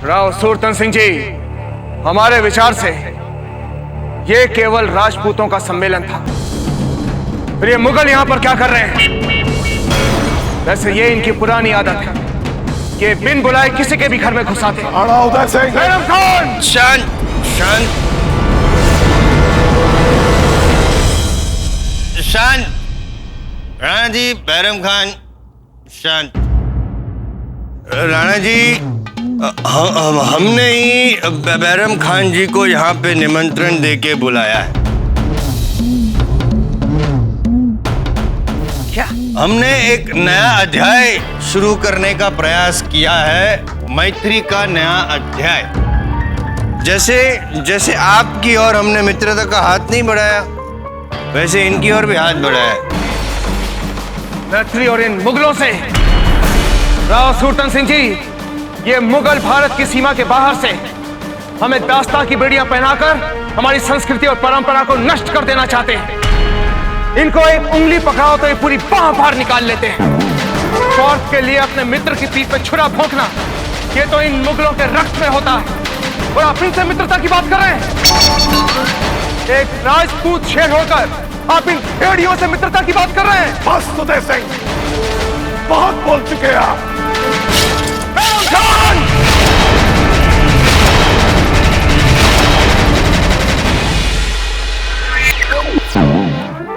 राव सूरतन सिंह जी, हमारे विचार से ये केवल राजपूतों का सम्मेलन था। फिर ये मुगल यहां पर क्या कर रहे हैं? वैसे ये इनकी पुरानी आदत है कि बिन बुलाए किसी के भी घर में घुसाते हैं। राणा उदय सिंह, बैरम खान! शांत शांत शांत। राणा जी, बैरम खान, शांत। राणा जी, हमने ही बैरम खान जी को यहाँ पे निमंत्रण देके बुलाया है। क्या? हमने एक नया अध्याय शुरू करने का प्रयास किया है, मैत्री का नया अध्याय। जैसे जैसे आपकी और हमने मित्रता का हाथ नहीं बढ़ाया, वैसे इनकी ओर भी हाथ बढ़ाया। मैत्री और इन मुगलों से? राव सूरतन सिंह जी, ये मुगल भारत की सीमा के बाहर से हमें दास्तां की बेड़ियां पहनाकर हमारी संस्कृति और परंपरा को नष्ट कर देना चाहते हैं। इनको एक उंगली पकड़ाओ तो ये पूरी बांह बाहर निकाल लेते हैं। स्वार्थ के लिए अपने मित्र की पीठ पे छुरा भोंकना, ये तो इन मुगलों के रक्त में होता है। और आप इनसे मित्रता की बात कर रहे हैं? एक राजपूत शेर होकर आप इन भेड़ियों से मित्रता की बात कर रहे हैं? बस उदय सिंह, बहुत बोल चुके हैं आप।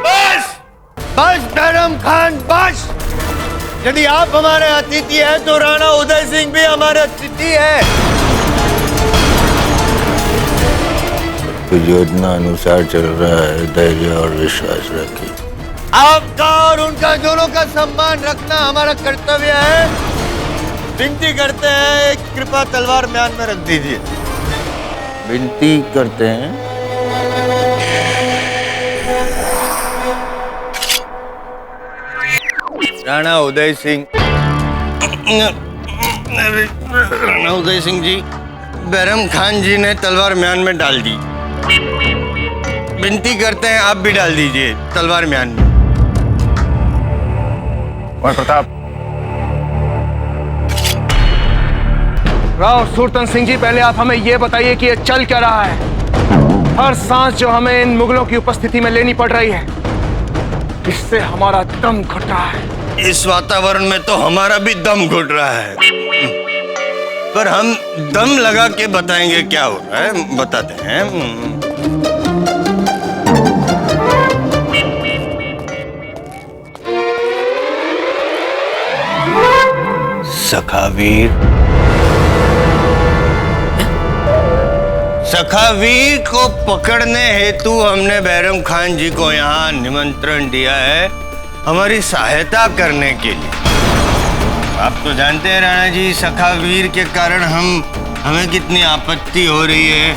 बस बस बैरम खान, बस। यदि आप हमारे अतिथि हैं तो राणा उदय सिंह भी हमारे अतिथि है। योजना अनुसार चल रहा है, धैर्य और विश्वास रखिए। आपका और उनका दोनों का सम्मान रखना हमारा कर्तव्य है। विनती करते हैं, एक कृपा तलवार म्यान में रख दीजिए। विनती करते हैं। राणा उदय सिंह, राणा उदय सिंह जी, बैरम खान जी ने तलवार म्यान में डाल दी। विनती करते हैं आप भी डाल दीजिए तलवार म्यान में। और प्रताप, राव सूरतन सिंह जी, पहले आप हमें यह बताइए कि यह चल क्या रहा है? हर सांस जो हमें इन मुगलों की उपस्थिति में लेनी पड़ रही है, इससे हमारा दम घुट रहा है। इस वातावरण में तो हमारा भी दम घुट रहा है, पर हम दम लगा के बताएंगे क्या हो रहा है, बताते हैं। सखावीर, सखावीर को पकड़ने हेतु हमने बैरम खान जी को यहाँ निमंत्रण दिया है, हमारी सहायता करने के लिए। आप तो जानते हैं राणा जी, सखावीर के कारण हमें कितनी आपत्ति हो रही है।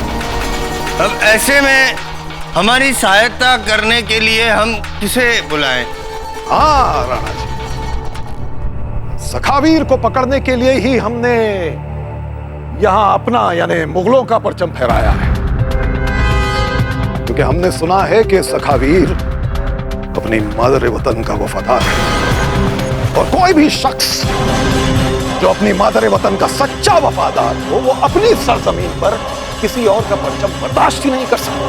अब ऐसे में हमारी सहायता करने के लिए हम किसे बुलाएं? हाँ राणा जी, सखावीर को पकड़ने के लिए ही हमने यहां अपना यानी मुगलों का परचम फहराया है, क्योंकि हमने सुना है कि सखावीर अपनी मादर वतन का वफादार है, और कोई भी शख्स जो अपनी मादर वतन का सच्चा वफादार हो, वो अपनी सरजमीन पर किसी और का परचम बर्दाश्त ही नहीं कर सकता।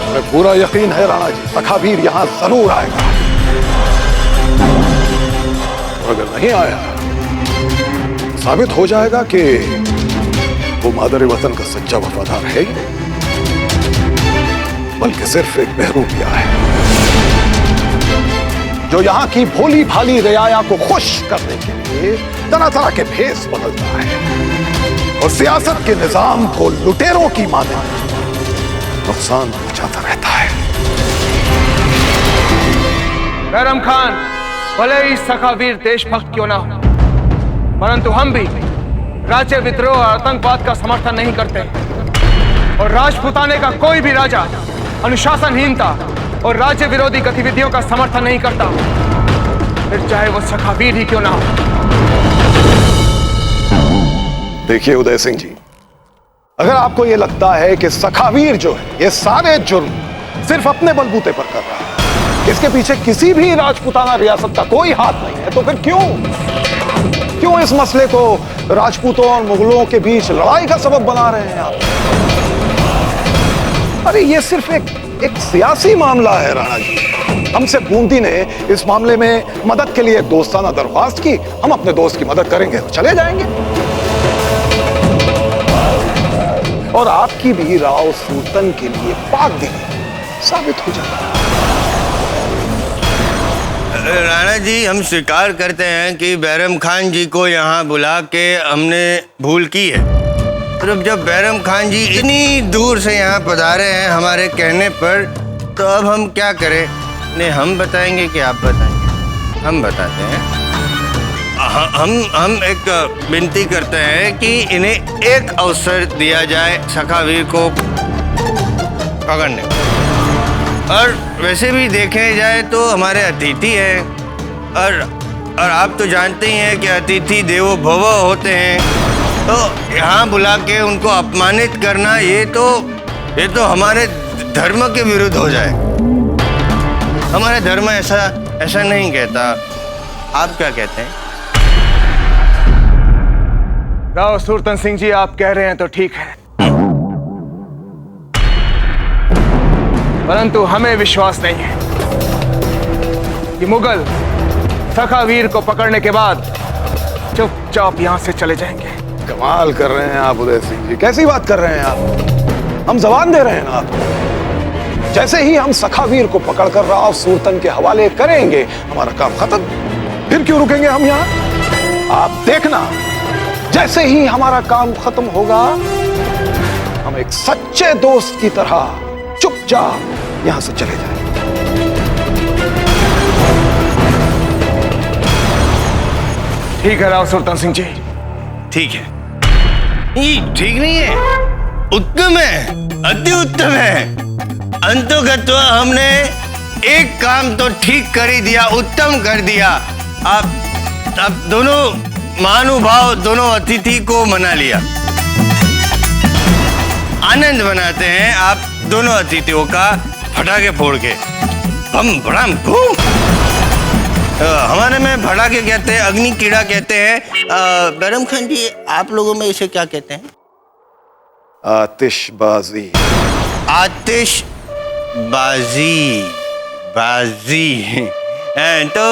हमें पूरा यकीन है राणा जी, सखावीर यहां जरूर आएगा। अगर नहीं आया, साबित हो जाएगा कि वो मादर वतन का सच्चा वफादार है ही नहीं, बल्कि सिर्फ एक बहरूपिया है जो यहाँ की भोली भाली रियाया को खुश करने के लिए तरह तरह के भेष बदलता है और सियासत के निजाम को लुटेरों की माने नुकसान पहुंचाता रहता है। बैरम खान, भले ही सखावीर देशभक्त क्यों ना हो, परंतु हम भी राज्य विद्रोह और आतंकवाद का समर्थन नहीं करते। और राजपूताने का कोई भी राजा अनुशासनहीनता और राज्य विरोधी गतिविधियों का समर्थन नहीं करता, फिर चाहे वो सखावीर ही क्यों ना हो। देखिए उदय सिंह जी, अगर आपको यह लगता है कि सखावीर जो है ये सारे जुर्म सिर्फ अपने बलबूते पर कर रहा है, इसके पीछे किसी भी राजपूताना रियासत का कोई हाथ नहीं है, तो फिर क्यों क्यों इस मसले को राजपूतों और मुगलों के बीच लड़ाई का सबब बना रहे हैं आप? अरे ये सिर्फ एक सियासी मामला है राणा जी। हमसे बूंदी ने इस मामले में मदद के लिए एक दोस्ताना दरख्वास्त की, हम अपने दोस्त की मदद करेंगे तो चले जाएंगे। और आपकी भी राव सुल्तान के लिए पाक दिली साबित हो जाएगा। राणा जी, हम स्वीकार करते हैं कि बैरम खान जी को यहाँ बुला के हमने भूल की है। तो जब बैरम खान जी इतनी दूर से यहाँ पधारे हैं हमारे कहने पर, तो अब हम क्या करें? नहीं, हम बताएंगे कि आप बताएंगे? हम बताते हैं। हम एक विनती करते हैं कि इन्हें एक अवसर दिया जाए सखावीर को पकड़ने। और वैसे भी देखे जाए तो हमारे अतिथि हैं, और आप तो जानते ही हैं कि अतिथि देवो भव होते हैं। तो यहाँ बुला के उनको अपमानित करना ये तो हमारे धर्म के विरुद्ध हो जाए। हमारा धर्म ऐसा नहीं कहता। आप क्या कहते हैं? राव सुल्तान सिंह जी, आप कह रहे हैं तो ठीक है, परंतु हमें विश्वास नहीं है कि मुगल सखावीर को पकड़ने के बाद चुपचाप यहां से चले जाएंगे। कमाल कर रहे हैं आप उदय सिंह जी, कैसी बात कर रहे हैं आप? हम जबान दे रहे हैं ना आपको। जैसे ही हम सखावीर को पकड़कर राव सुल्तान के हवाले करेंगे, हमारा काम खत्म। फिर क्यों रुकेंगे हम यहाँ? आप देखना, जैसे ही हमारा काम खत्म होगा, हम एक सच्चे दोस्त की तरह चुपचाप यहां से चले जाएंगे। ठीक है राव सुल्तान सिंह जी। ठीक है। ठीक नहीं है, उत्तम है, अति उत्तम है। अंतोगत्वा हमने एक काम तो ठीक कर ही दिया, उत्तम कर दिया। आप दोनों महानुभाव, दोनों अतिथि को मना लिया। आनंद मनाते हैं आप दोनों अतिथियों का फटाके फोड़ के। हम बड़ाम घूम, हमारे में भड़ाके कहते हैं, अग्नि कीड़ा कहते हैं। बैरम खान जी, आप लोगों में इसे क्या कहते हैं? आतिशबाजी। आतिशबाजी, बाजी। तो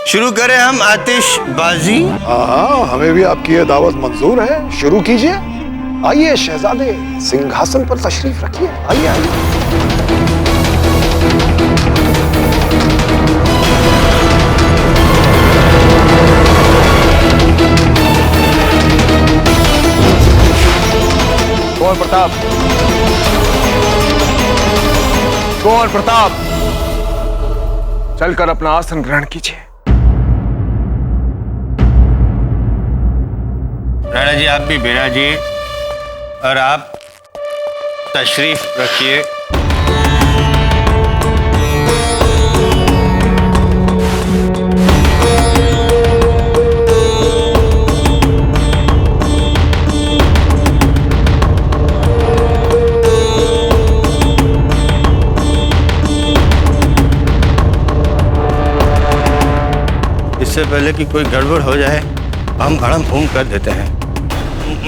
शुरू करें हम आतिशबाजी? हाँ, हमें भी आपकी ये दावत मंजूर है, शुरू कीजिए। आइए शहजादे, सिंहासन पर तशरीफ रखिए। आइए आइए। कुंवर प्रताप, कुंवर प्रताप, चलकर अपना आसन ग्रहण कीजिए। राणा जी, आप भी विराजिए और आप तशरीफ रखिए। इससे पहले कि कोई गड़बड़ हो जाए, हम भड़म भूम कर देते हैं।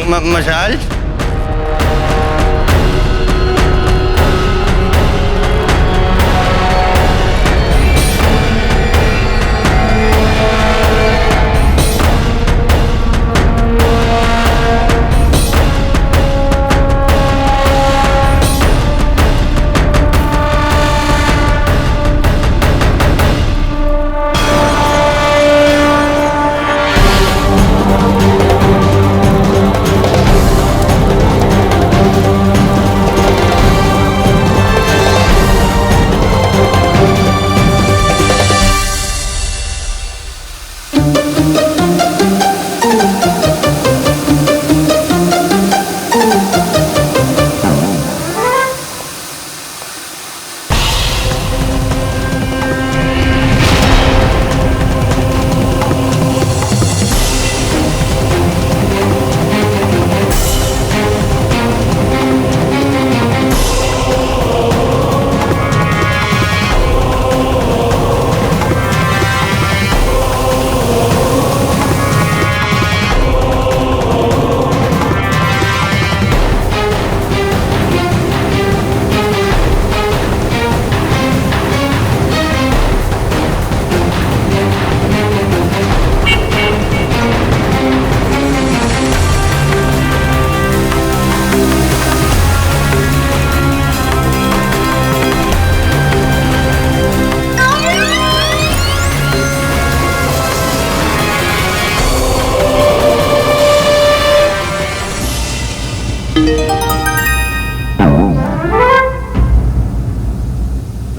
मशाल,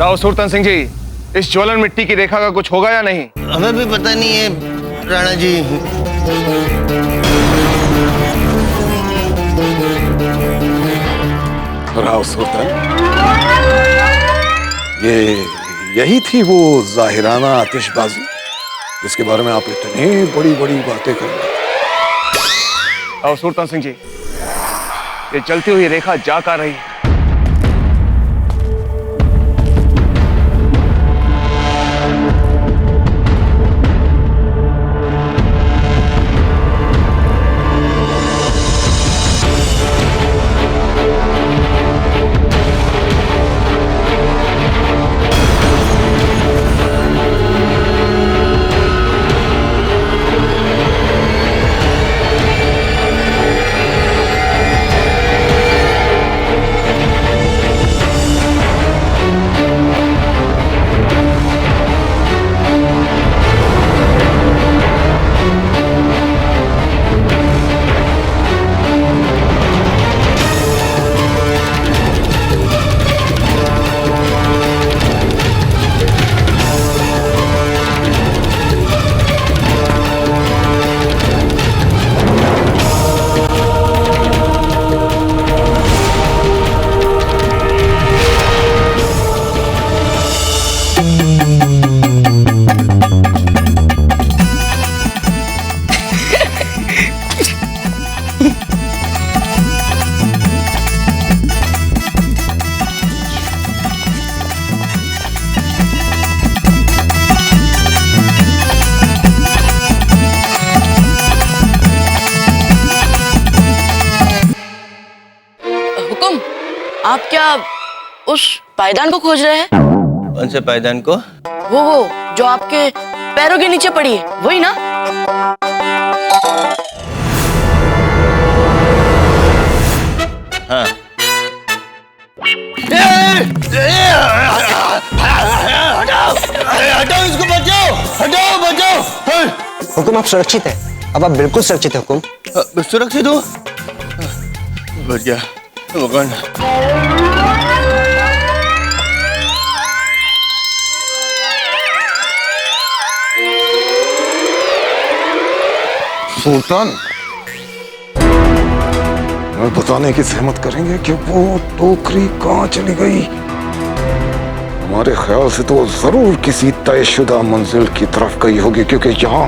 राव सुल्तान सिंह जी, इस ज्वलन मिट्टी की रेखा का कुछ होगा या नहीं? हमें भी पता नहीं है राणा जी। राव सुल्तान, यही थी वो जाहिराना आतिशबाजी जिसके बारे में आप इतनी बड़ी बड़ी बातें कर रहे थे। राव सुल्तान सिंह जी, ये चलती हुई रेखा जा कर रही है। आप क्या उस पायदान को खोज रहे हैं? कौन से पायदान को? वो जो आपके पैरों के नीचे पड़ी है, वही ना? हाँ। हटाओ इसको, बचाओ, हटाओ, बचाओ। हुकुम, आप सुरक्षित है। अब आप बिल्कुल सुरक्षित है हुकुम। सुरक्षित हो? बच गया। वो कौन? सुल्तान, हमें बताने की सहमत करेंगे कि वो टोकरी कहाँ चली गई? हमारे ख्याल से तो जरूर किसी तयशुदा मंजिल की तरफ गई होगी, क्योंकि यहाँ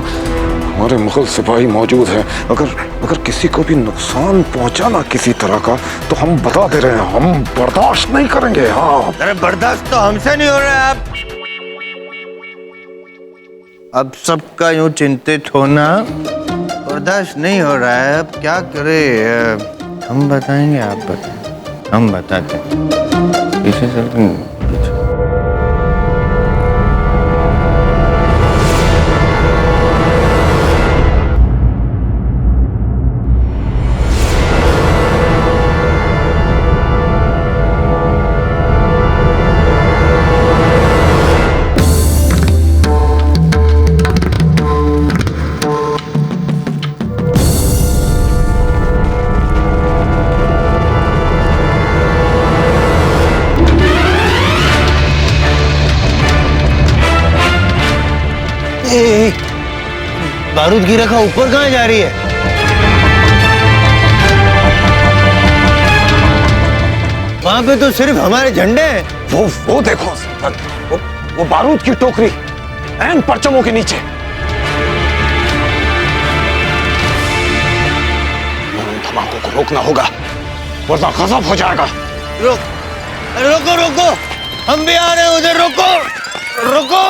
हमारे मुगल सिपाही मौजूद हैं। अगर किसी को भी नुकसान पहुंचाना किसी तरह का, तो हम बता दे रहे हैं, हम बर्दाश्त नहीं करेंगे। हाँ, अरे बर्दाश्त तो हमसे नहीं हो रहा है। आप अब सबका यूं चिंतित होना बर्दाश्त नहीं हो रहा है। अब क्या करे? हम बताएंगे, आप बताएं, हम बताते हैं। पीछे चलते हैं। बारूद की रेखा ऊपर कहाँ जा रही है? वहां पे तो सिर्फ हमारे झंडे हैं। वो देखो सुल्तान, वो बारूद की टोकरी ऐन परचमों के नीचे। धमाकों को रोकना होगा, वरना गजब हो जाएगा। रोको रोको, हम भी आ रहे हैं उधर। रोको रोको।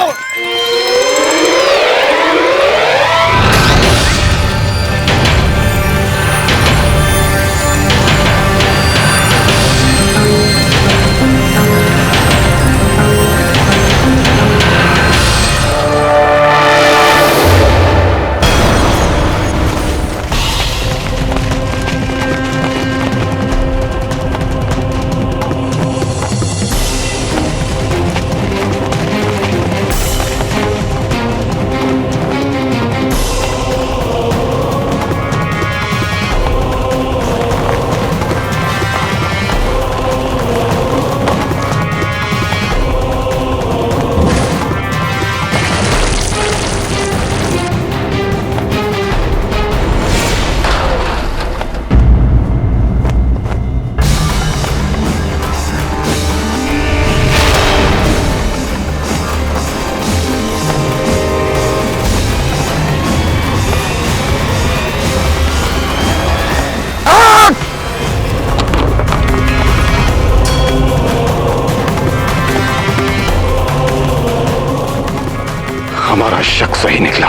सही निकला।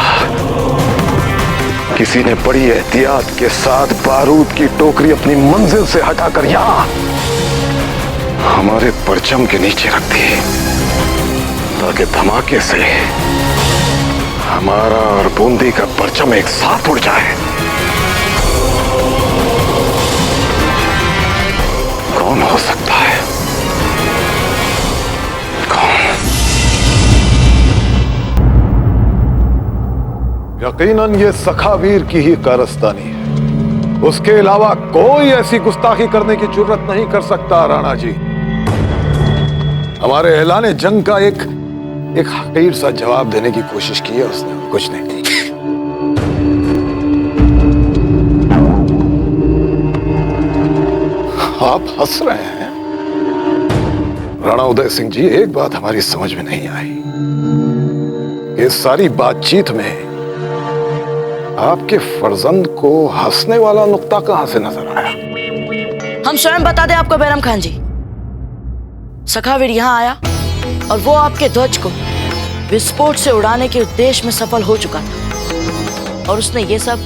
किसी ने बड़ी एहतियात के साथ बारूद की टोकरी अपनी मंजिल से हटाकर यहां हमारे परचम के नीचे रख दी, ताकि धमाके से हमारा और बूंदी का परचम एक साथ उड़ जाए। कौन हो सकता है? यकीनन ये सखावीर की ही कारस्तानी है। उसके अलावा कोई ऐसी गुस्ताखी करने की जुर्रत नहीं कर सकता। राणा जी, हमारे ऐलाने जंग का एक हकीर सा जवाब देने की कोशिश की है उसने, कुछ नहीं। आप हंस रहे हैं राणा उदय सिंह जी। एक बात हमारी समझ में नहीं आई, इस सारी बातचीत में आपके फर्जंद को हंसने वाला नुक्ता कहां से नजर आया? हम स्वयं बता दें आपको बैरम खान जी। सखावीर यहाँ आया और वो आपके ध्वज को विस्फोट से उड़ाने के उद्देश्य में सफल हो चुका था, और उसने ये सब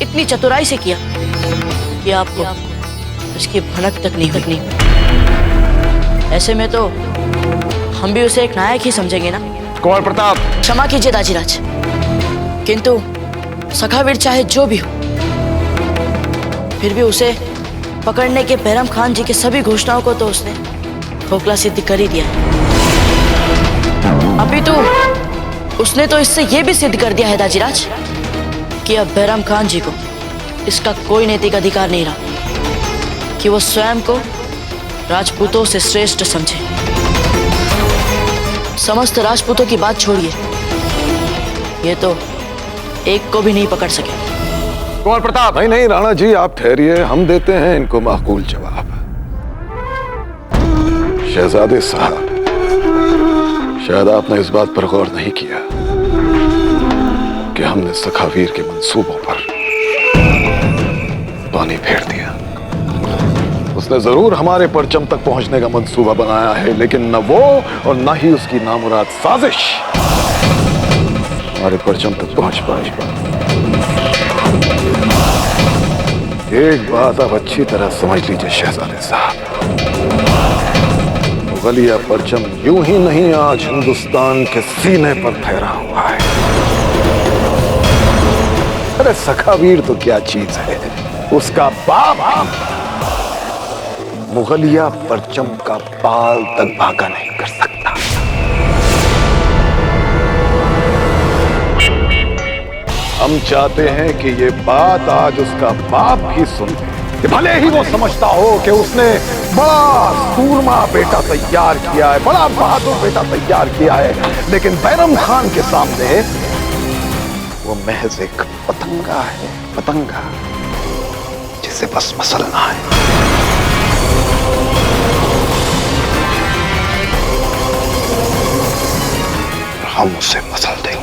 इतनी चतुराई से किया कि आपको इसकी भनक तक नहीं हुई। ऐसे में तो हम भी उसे एक नायक ही समझेंगे ना। कुंवर प्रताप, क्षमा कीजिए दाजीराज, किंतु सखावीर चाहे जो भी हो, फिर भी उसे पकड़ने के बैरम खान जी के सभी घोषणाओं को तो उसने खोखला सिद्ध कर ही दिया। अभी तो उसने तो इससे यह भी सिद्ध कर दिया है दाजीराज कि अब बैरम खान जी को इसका कोई नैतिक अधिकार नहीं रहा कि वो स्वयं को राजपूतों से श्रेष्ठ समझे। समस्त राजपूतों की बात छोड़िए, ये तो एक को भी नहीं पकड़ सके। कुंवर प्रताप, नहीं राणा जी, आप ठहरिए, हम देते हैं इनको माकूल जवाब। शहजादे साहब, शायद आपने इस बात पर गौर नहीं किया कि हमने सखावीर के मंसूबों पर पानी फेर दिया। उसने जरूर हमारे परचम तक पहुंचने का मंसूबा बनाया है, लेकिन न वो और न ही उसकी नामुराद साजिश हमारे परचम तक पहुंच पाए। एक बात आप अच्छी तरह समझ लीजिए शहजादे साहब, मुगलिया परचम यूं ही नहीं आज हिंदुस्तान के सीने पर फहरा हुआ है। अरे सखावीर तो क्या चीज है, उसका बाप मुगलिया परचम का बाल तक भागा नहीं कर सकता। हम चाहते हैं कि ये बात आज उसका बाप भी सुन ले, कि भले ही वो समझता हो कि उसने बड़ा सूरमा बेटा तैयार किया है, बड़ा बहादुर बेटा तैयार किया है, लेकिन बैरम खान के सामने वो महज एक पतंगा है, पतंगा जिसे बस मसलना है। हम उसे मसल देंगे।